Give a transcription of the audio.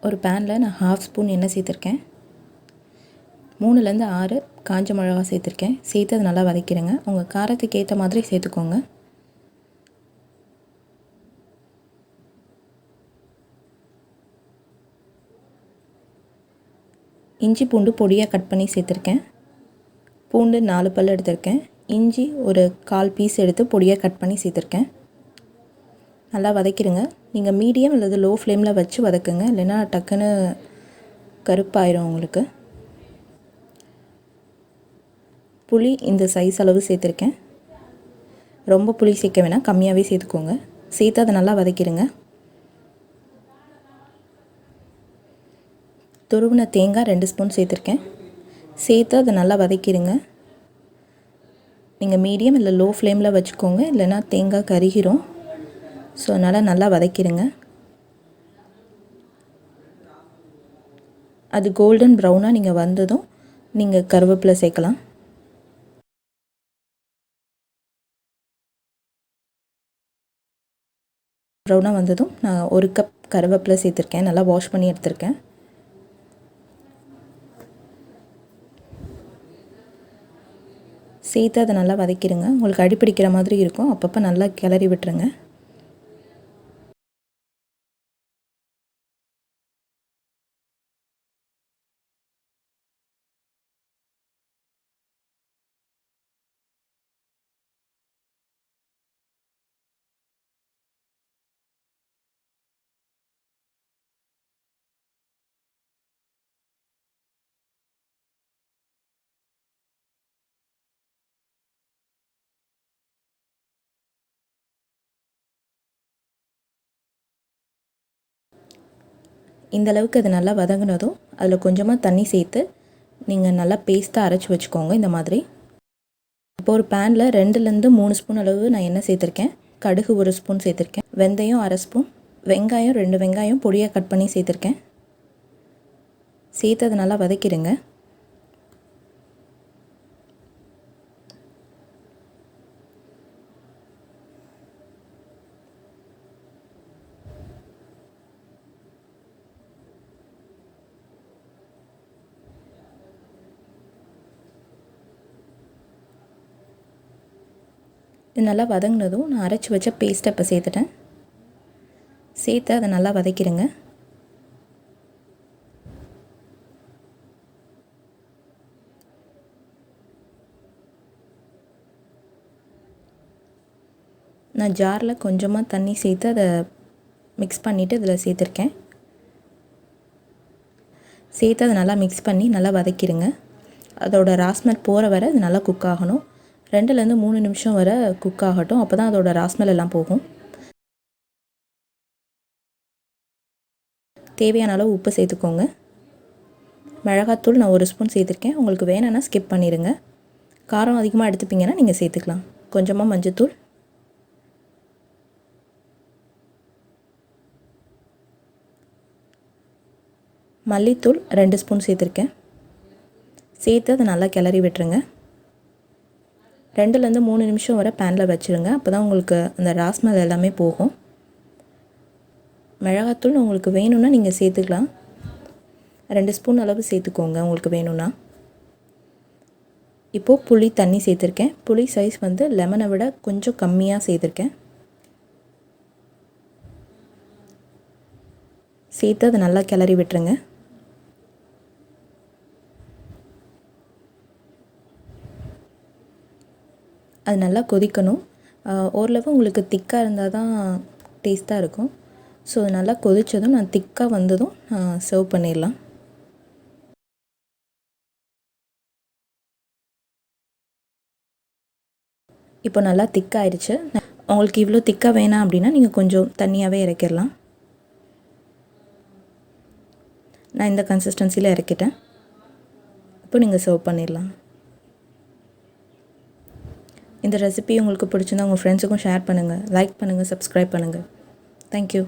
ஒரு பேனில் நான் 1/2 ஸ்பூன் எண்ணெய் சேர்த்துருக்கேன். 3லேருந்து 6 காஞ்ச மிளகா சேர்த்துருக்கேன். சேர்த்து அது நல்லா வதக்கிடுங்க. உங்கள் காரத்துக்கு ஏற்ற மாதிரி சேர்த்துக்கோங்க. இஞ்சி பூண்டு பொடியாக கட் பண்ணி சேர்த்துருக்கேன். பூண்டு 4 பல் எடுத்திருக்கேன். இஞ்சி ஒரு 1/4 பீஸ் எடுத்து பொடியாக கட் பண்ணி சேர்த்துருக்கேன். நல்லா வதக்கிடுங்க. நீங்கள் மீடியம் அல்லது லோ ஃப்ளேமில் வச்சு வதக்குங்க, இல்லைன்னா டக்குன்னு கருப்பாயிரும் உங்களுக்கு. புளி இந்த சைஸ் அளவு சேர்த்துருக்கேன். ரொம்ப புளி சேர்க்க வேணாம், கம்மியாகவே சேர்த்துக்கோங்க. சேர்த்து அதை நல்லா வதக்கிடுங்க. துருவின தேங்காய் 2 ஸ்பூன் சேர்த்துருக்கேன். சேர்த்து அதை நல்லா வதக்கிடுங்க. நீங்கள் மீடியம் இல்லை லோ ஃப்ளேமில் வச்சுக்கோங்க, இல்லைன்னா தேங்காய் கருகிரும். ஸோ அதனால் நல்லா வதக்கிடுங்க. அது கோல்டன் ப்ரௌனாக நீங்கள் வந்ததும் நீங்கள் கருவேப்பிலை சேர்க்கலாம். ப்ரௌனாக வந்ததும் நான் 1 கப் கருவேப்பிலை சேர்த்துருக்கேன். நல்லா வாஷ் பண்ணி எடுத்திருக்கேன். சேர்த்து அதை நல்லா வதக்கிடுங்க. உங்களுக்கு அடிப்பிடிக்கிற மாதிரி இருக்கும், அப்பப்போ நல்லா கிளறி விட்டுருங்க. இந்த அளவுக்கு அது நல்லா வதங்கினதும் அதில் கொஞ்சமாக தண்ணி சேர்த்து நீங்கள் நல்லா பேஸ்ட்டாக அரைச்சி வச்சுக்கோங்க. இந்த மாதிரி இப்போ ஒரு பேனில் 2லேருந்து 3 ஸ்பூன் அளவு நான் எண்ணெய் சேர்த்துருக்கேன். கடுகு 1 ஸ்பூன் சேர்த்துருக்கேன். வெந்தயம் 1/2 ஸ்பூன், வெங்காயம் 2 வெங்காயம் பொடியாக கட் பண்ணி சேர்த்துருக்கேன். சேர்த்து அதை நல்லா வதக்கிடுங்க. இது நல்லா வதங்கினதும் நான் அரைச்சி வச்ச பேஸ்ட்டை இப்போ சேர்த்துட்டேன். சேர்த்து அதை நல்லா வதக்கிடுங்க. நான் ஜாரில் கொஞ்சமாக தண்ணி சேர்த்து அதை மிக்ஸ் பண்ணிவிட்டு இதில் சேர்த்துருக்கேன். சேர்த்து அதை நல்லா மிக்ஸ் பண்ணி நல்லா வதக்கிடுங்க. அதோட ராஸ்மெல் போகிற வரை அது நல்லா குக் ஆகணும். 2லேருந்து 3 நிமிஷம் வரை குக் ஆகட்டும். அப்போ தான் அதோட ராஸ்மெல் எல்லாம் போகும். தேவையான அளவு உப்பு சேர்த்துக்கோங்க. மிளகாத்தூள் நான் 1 ஸ்பூன் சேர்த்துருக்கேன். உங்களுக்கு வேணும்னா ஸ்கிப் பண்ணிடுங்க. காரம் அதிகமாக எடுத்துப்பீங்கன்னா நீங்கள் சேர்த்துக்கலாம். கொஞ்சமாக மஞ்சத்தூள், மல்லித்தூள் 2 ஸ்பூன் சேர்த்துருக்கேன். சேர்த்து அதை நல்லா கிளறி விட்டுருங்க. 2லேருந்து 3 நிமிஷம் வரை பேனில் வச்சுருங்க. அப்போ தான் உங்களுக்கு அந்த ராஸ்மெல் எல்லாமே போகும். மிளகாத்தூள் உங்களுக்கு வேணும்னா நீங்கள் சேர்த்துக்கலாம். 2 ஸ்பூன் அளவு சேர்த்துக்கோங்க உங்களுக்கு வேணும்னா. இப்போது புளி தண்ணி சேர்த்துருக்கேன். புளி சைஸ் வந்து லெமனை விட கொஞ்சம் கம்மியாக சேர்த்துருக்கேன். சேர்த்து அதை நல்லா கிளறி விட்டுருங்க. அது நல்லா கொதிக்கணும். ஓரளவு உங்களுக்கு திக்காக இருந்தால் தான் டேஸ்ட்டாக இருக்கும். ஸோ நல்லா கொதித்ததும் நான் திக்காக வந்ததும் சர்வ் பண்ணிடலாம். இப்போ நல்லா திக்காகிடுச்சு. உங்களுக்கு இவ்வளோ திக்காக வேணாம் அப்படின்னா நீங்கள் கொஞ்சம் தண்ணியாகவே இறக்கிடலாம். நான் இந்த கன்சிஸ்டன்சியில் இறக்கிட்டேன். இப்போ நீங்கள் சர்வ் பண்ணிடலாம். இந்த ரெசிபி உங்களுக்கு பிடிச்சிருந்தா உங்கள் ஃப்ரெண்ட்ஸுக்கும் ஷேர் பண்ணுங்கள், லைக் பண்ணுங்கள், சப்ஸ்கிரைப் பண்ணுங்கள். தேங்க்யூ.